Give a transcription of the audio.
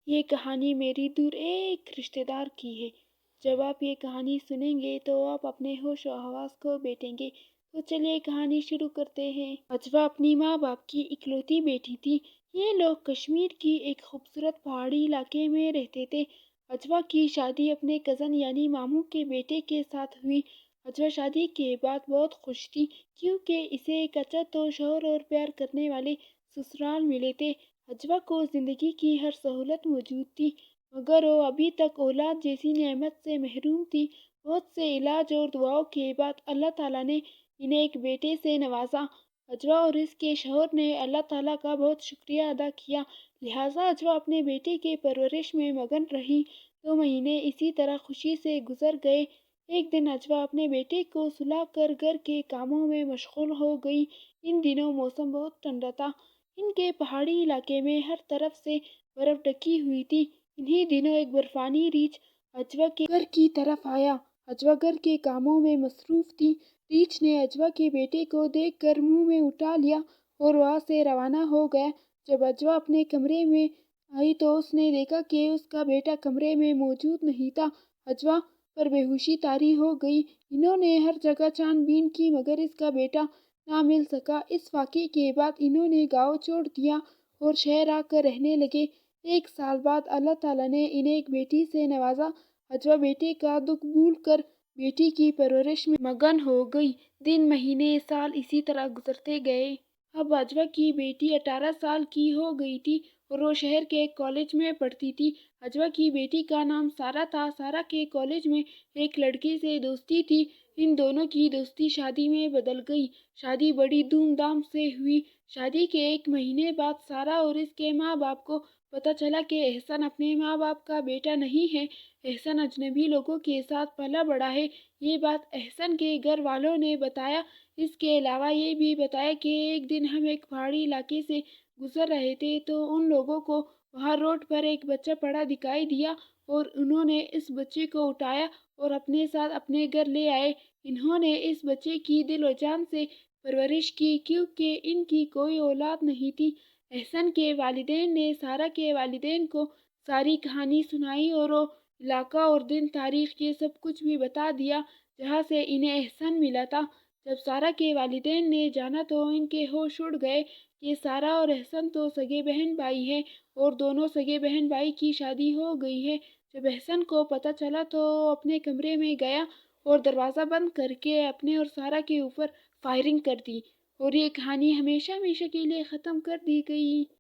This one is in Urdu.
یہ کہانی میری دور ایک رشتے دار کی ہے۔ جب آپ یہ کہانی سنیں گے تو آپ اپنے ہوش و حواس کو بیٹھیں گے۔ تو چلیے کہانی شروع کرتے ہیں۔ اجوا اپنی ماں باپ کی اکلوتی بیٹی تھی۔ یہ لوگ کشمیر کی ایک خوبصورت پہاڑی علاقے میں رہتے تھے۔ اجوا کی شادی اپنے کزن یعنی ماموں کے بیٹے کے ساتھ ہوئی۔ اجوا شادی کے بعد بہت خوش تھی کیونکہ اسے ایک اچھا تو شوہر اور پیار کرنے والے سسرال ملے تھے۔ اجوا کو زندگی کی ہر سہولت موجود تھی مگر وہ ابھی تک اولاد جیسی نعمت سے محروم تھی۔ بہت سے علاج اور دعاؤں کے بعد اللہ تعالیٰ نے انہیں ایک بیٹے سے نوازا۔ اجوا اور اس کے شوہر نے اللہ تعالیٰ کا بہت شکریہ ادا کیا، لہٰذا اجوا اپنے بیٹے کے پرورش میں مگن رہی۔ 2 مہینے اسی طرح خوشی سے گزر گئے۔ ایک دن اجوا اپنے بیٹے کو سلا کر گھر کے کاموں میں مشغول ہو گئی۔ ان دنوں موسم بہت ٹھنڈا تھا۔ ان کے پہاڑی علاقے میں ہر طرف سے برف ڈھکی ہوئی تھی۔ انہی دنوں ایک برفانی ریچھ اجوا کے گھر کی طرف آیا۔ اجوا گھر کے کاموں میں مصروف تھی۔ ریچھ نے اجوا کے بیٹے کو دیکھ کر منہ میں اٹھا لیا اور وہاں سے روانہ ہو گیا۔ جب اجوا اپنے کمرے میں آئی تو اس نے دیکھا کہ اس کا بیٹا کمرے میں موجود نہیں تھا۔ اجوا پر بے ہوشی طاری ہو گئی۔ انہوں نے ہر جگہ چھان بین کی مگر اس کا بیٹا نہ مل سکا۔ اس واقعے کے بعد انہوں نے گاؤں چھوڑ دیا اور شہر آ کر رہنے لگے۔ 1 سال بعد اللہ تعالیٰ نے انہیں ایک بیٹی سے نوازا۔ اجوا بیٹے کا دکھ بھول کر بیٹی کی پرورش میں مگن ہو گئی۔ دن مہینے سال اسی طرح گزرتے گئے۔ اب اجوا کی بیٹی 18 سال کی ہو گئی تھی اور وہ شہر کے ایک کالج میں پڑھتی تھی۔ اجوا کی بیٹی کا نام سارہ تھا۔ سارہ کے کالج میں ایک لڑکے سے دوستی تھی۔ ان دونوں کی دوستی شادی میں بدل گئی۔ شادی بڑی دھوم دھام سے ہوئی۔ شادی کے 1 مہینے بعد سارہ اور اس کے ماں باپ کو پتہ چلا کہ احسن اپنے ماں باپ کا بیٹا نہیں ہے۔ احسن اجنبی لوگوں کے ساتھ پلا بڑھا ہے۔ یہ بات احسن کے گھر والوں نے بتایا۔ اس کے علاوہ یہ بھی بتایا کہ ایک دن ہم ایک پہاڑی علاقے سے گزر رہے تھے تو ان لوگوں کو وہاں روڈ پر ایک بچہ پڑا دکھائی دیا اور انہوں نے اس بچے کو اٹھایا اور اپنے ساتھ اپنے گھر لے آئے۔ انہوں نے اس بچے کی دل و جان سے پرورش کی کیونکہ ان کی کوئی اولاد نہیں تھی۔ احسن کے والدین نے سارہ کے والدین کو ساری کہانی سنائی اور وہ علاقہ اور دن تاریخ یہ سب کچھ بھی بتا دیا جہاں سے انہیں احسن ملا تھا۔ جب سارہ کے والدین نے جانا تو ان کے ہوش اڑ گئے کہ سارہ اور احسن تو سگے بہن بھائی ہیں اور دونوں سگے بہن بھائی کی شادی ہو گئی ہے۔ جب احسن کو پتہ چلا تو وہ اپنے کمرے میں گیا اور دروازہ بند کر کے اپنے اور سارہ کے اوپر فائرنگ کر دی اور یہ کہانی ہمیشہ ہمیشہ کے لیے ختم کر دی گئی۔